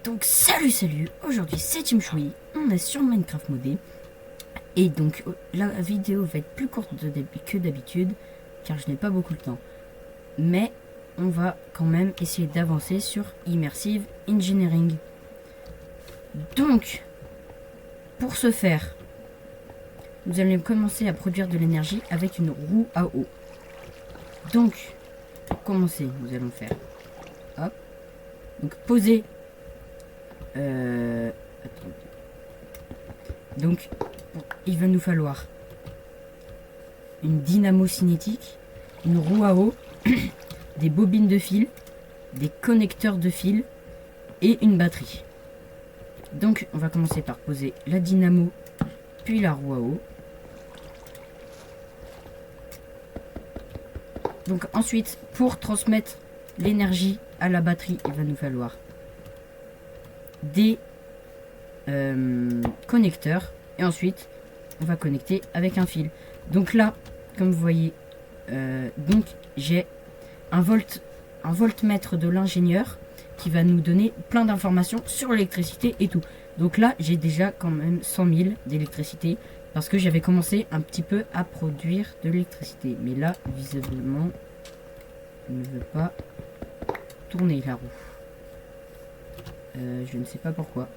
Donc salut, aujourd'hui c'est Team Choui, on est sur Minecraft modé. Et donc la vidéo va être plus courte que d'habitude, car je n'ai pas beaucoup de temps. Mais on va quand même essayer d'avancer sur Immersive Engineering. Donc, pour ce faire, nous allons commencer à produire de l'énergie avec une roue à eau. Donc, pour commencer, nous allons faire, hop, donc poser, attendez. Donc, il va nous falloir une dynamo cinétique, une roue à eau, des bobines de fil, des connecteurs de fil et une batterie. Donc, on va commencer par poser la dynamo, puis la roue à eau. Donc ensuite, pour transmettre l'énergie à la batterie, il va nous falloir des connecteurs. Et ensuite, on va connecter avec un fil. Donc là, comme vous voyez, donc j'ai un voltmètre de l'ingénieur qui va nous donner plein d'informations sur l'électricité et tout. Donc là, j'ai déjà quand même 100 000 d'électricité parce que j'avais commencé un petit peu à produire de l'électricité. Mais là, visiblement, il ne veut pas tourner la roue. Je ne sais pas pourquoi.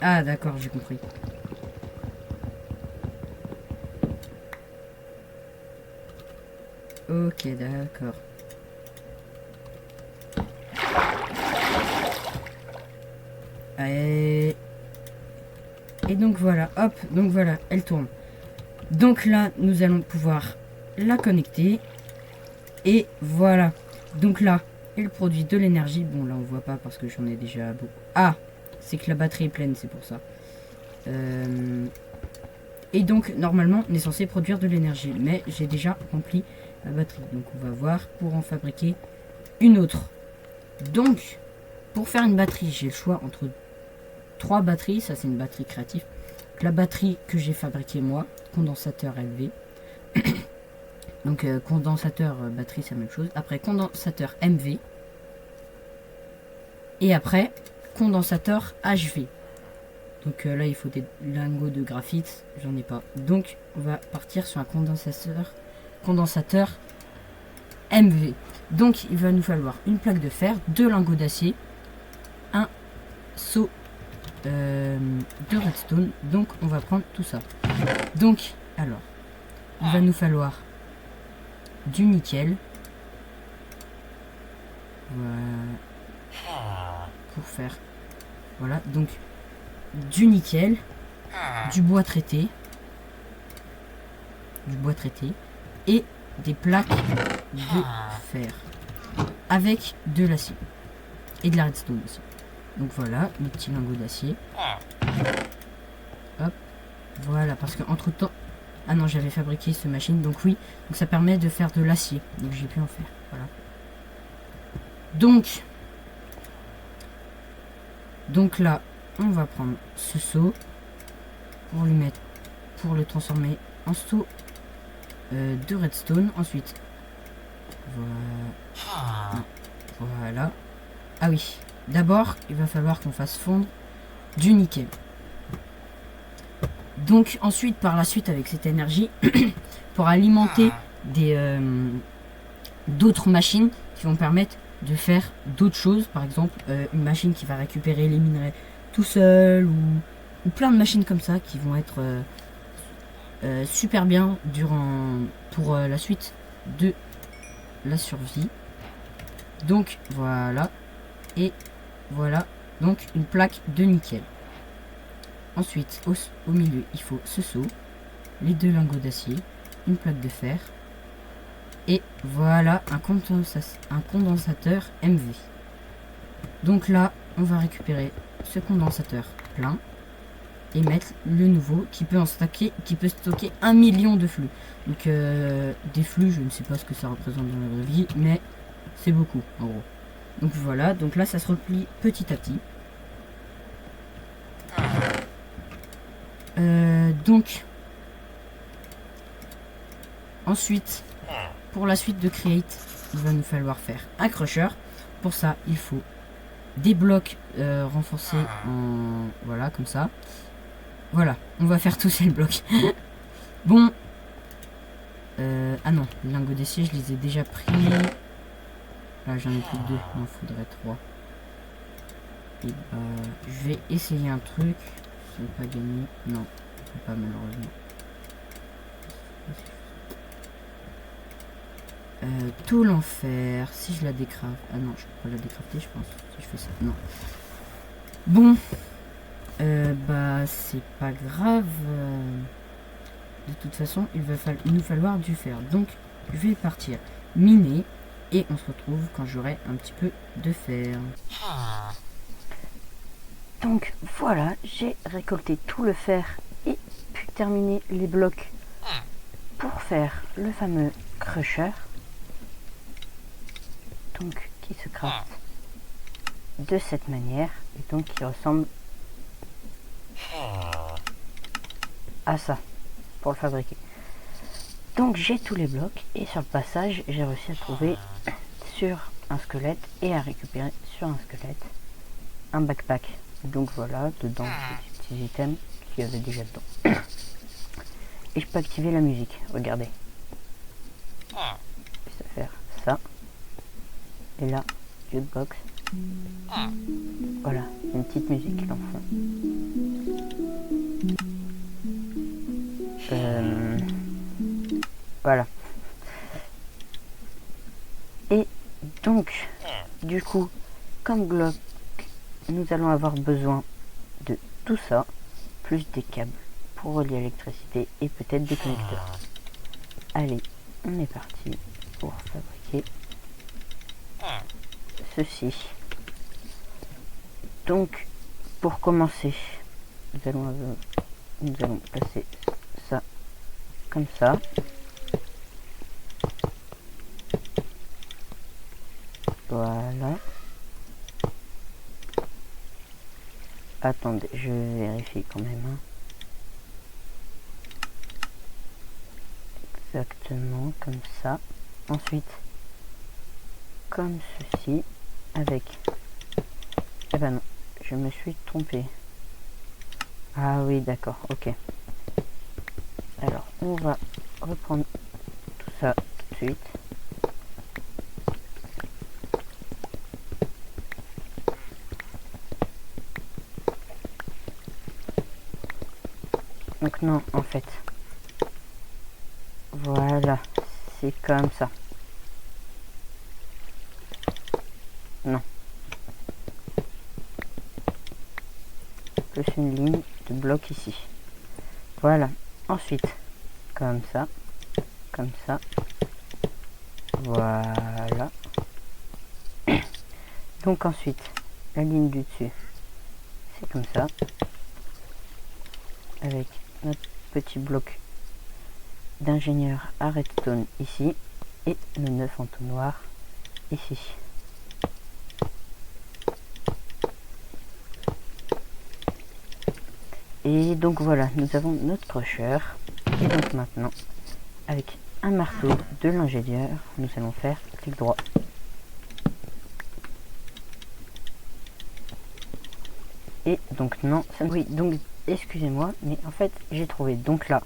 Ah d'accord, j'ai compris. Ok, d'accord. Et donc voilà, hop, donc voilà, elle tourne. Donc là, nous allons pouvoir la connecter. Et voilà. Donc là, elle produit de l'énergie. Bon, là, on voit pas parce que j'en ai déjà beaucoup. Ah, c'est que la batterie est pleine, c'est pour ça. Et donc, normalement, on est censé produire de l'énergie. Mais j'ai déjà rempli la batterie. Donc, on va voir pour en fabriquer une autre. Donc, pour faire une batterie, j'ai le choix entre 3 batteries. Ça, c'est une batterie créative. La batterie que j'ai fabriquée moi, condensateur LV. Donc condensateur batterie, c'est la même chose. Après condensateur MV. Et après condensateur HV. Donc là il faut des lingots de graphite. J'en ai pas. Donc on va partir sur un condensateur MV. Donc il va nous falloir une plaque de fer, 2 lingots d'acier, un seau de redstone. Donc on va prendre tout ça. Donc alors il va nous falloir du nickel. Voilà. Pour faire. Voilà, donc du nickel, du bois traité. Et des plaques de fer. Avec de l'acier. Et de la redstone aussi. Donc voilà, mes petits lingots d'acier. Hop. Voilà, parce que entre temps. Ah non, j'avais fabriqué ce machine, donc oui. Donc ça permet de faire de l'acier. Donc j'ai pu en faire. Voilà. Donc là, on va prendre ce seau pour lui mettre, pour le transformer en seau de redstone. Ensuite, voilà. Ah oui. D'abord, il va falloir qu'on fasse fondre du nickel. Donc ensuite, par la suite, avec cette énergie, pour alimenter d'autres machines qui vont permettre de faire d'autres choses. Par exemple, une machine qui va récupérer les minerais tout seul, ou plein de machines comme ça qui vont être super bien pour la suite de la survie. Donc voilà. Et voilà. Donc une plaque de nickel. Ensuite, au milieu, il faut ce seau, les 2 lingots d'acier, une plaque de fer, et voilà un condensateur MV. Donc là, on va récupérer ce condensateur plein et mettre le nouveau qui peut stocker 1 million de flux. Donc des flux, je ne sais pas ce que ça représente dans la vraie vie, mais c'est beaucoup en gros. Donc voilà, donc là ça se replie petit à petit. Donc Ensuite, pour la suite de Create, il va nous falloir faire un crusher. Pour ça, il faut des blocs renforcés en... Voilà, comme ça. Voilà, on va faire tous ces blocs. Bon. Ah non, les lingots d'acier, je les ai déjà pris. Là, j'en ai plus que 2. Il m'en faudrait 3. Et bah, je vais essayer un truc. C'est pas gagné. Non, pas malheureusement. Tout l'enfer. Si je la décrave. Ah non, je peux pas la décrafter, je pense. Si je fais ça. Non. Bon. Bah, c'est pas grave. De toute façon, il nous falloir du fer. Donc, je vais partir miner. Et on se retrouve quand j'aurai un petit peu de fer. Donc voilà, j'ai récolté tout le fer et pu terminer les blocs pour faire le fameux crusher. Donc qui se craft de cette manière et donc qui ressemble à ça pour le fabriquer. Donc j'ai tous les blocs et sur le passage j'ai réussi à trouver sur un squelette et à récupérer sur un squelette un backpack. Donc voilà, dedans des petits items qu'il y avait déjà dedans. Et je peux activer la musique, regardez. Je vais faire ça. Et là, jukebox. Voilà, une petite musique là en fond. Voilà. Et donc, du coup, comme bloc, nous allons avoir besoin de tout ça, plus des câbles pour relier l'électricité et peut-être des connecteurs. Allez, on est parti pour fabriquer ceci. Donc, pour commencer, nous allons placer ça comme ça. Voilà. Attendez, je vérifie quand même. Exactement comme ça. Ensuite, comme ceci, avec... Eh ben non, je me suis trompé. Ah oui, d'accord, ok. Alors, on va reprendre tout ça tout de suite. Donc non, en fait, voilà, c'est comme ça. Non. Plus une ligne de bloc ici. Voilà. Ensuite, comme ça, comme ça. Voilà. Donc ensuite, la ligne du dessus, c'est comme ça. Avec notre petit bloc d'ingénieur à redstone ici et le 9 entonnoir ici. Et donc voilà, nous avons notre crusher. Et donc maintenant, avec un marteau de l'ingénieur, nous allons faire clic droit. Et donc non, ça... oui, donc excusez-moi, mais en fait j'ai trouvé. Donc là,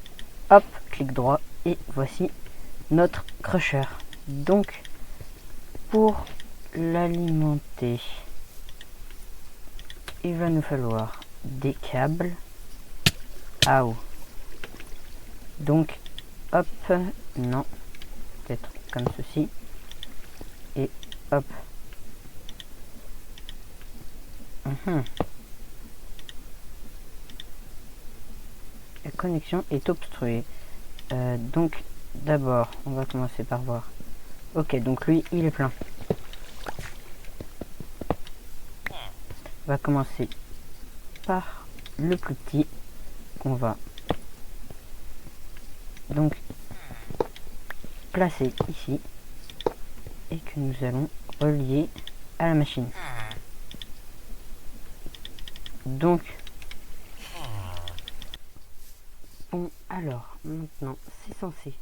hop, clic droit et voici notre crusher. Donc pour l'alimenter, il va nous falloir des câbles. Ah oh. Donc hop, non, peut-être comme ceci et hop. La connexion est obstruée. Donc d'abord on va commencer par voir. Ok, donc lui il est plein. On va commencer par le plus petit qu'on va donc placer ici et que nous allons relier à la machine. Donc bon, alors maintenant c'est censé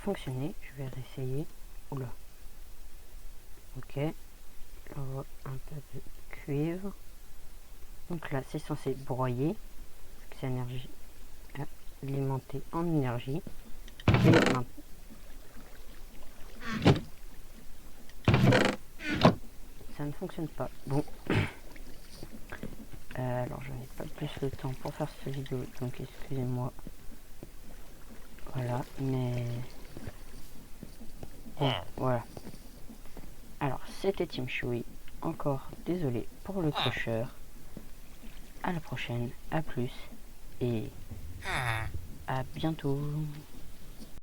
fonctionner. Je vais réessayer. Oula. Ok. On voit un peu de cuivre. Donc là, c'est censé broyer. Parce que c'est énergie alimentée en énergie. Et maintenant, ça ne fonctionne pas. Bon. Alors, je n'ai pas plus le temps pour faire cette vidéo, donc excusez-moi. Voilà, mais... Bon, voilà. Alors, c'était Team Chewy. Encore désolé pour le crocheur. À la prochaine, à plus, et à bientôt.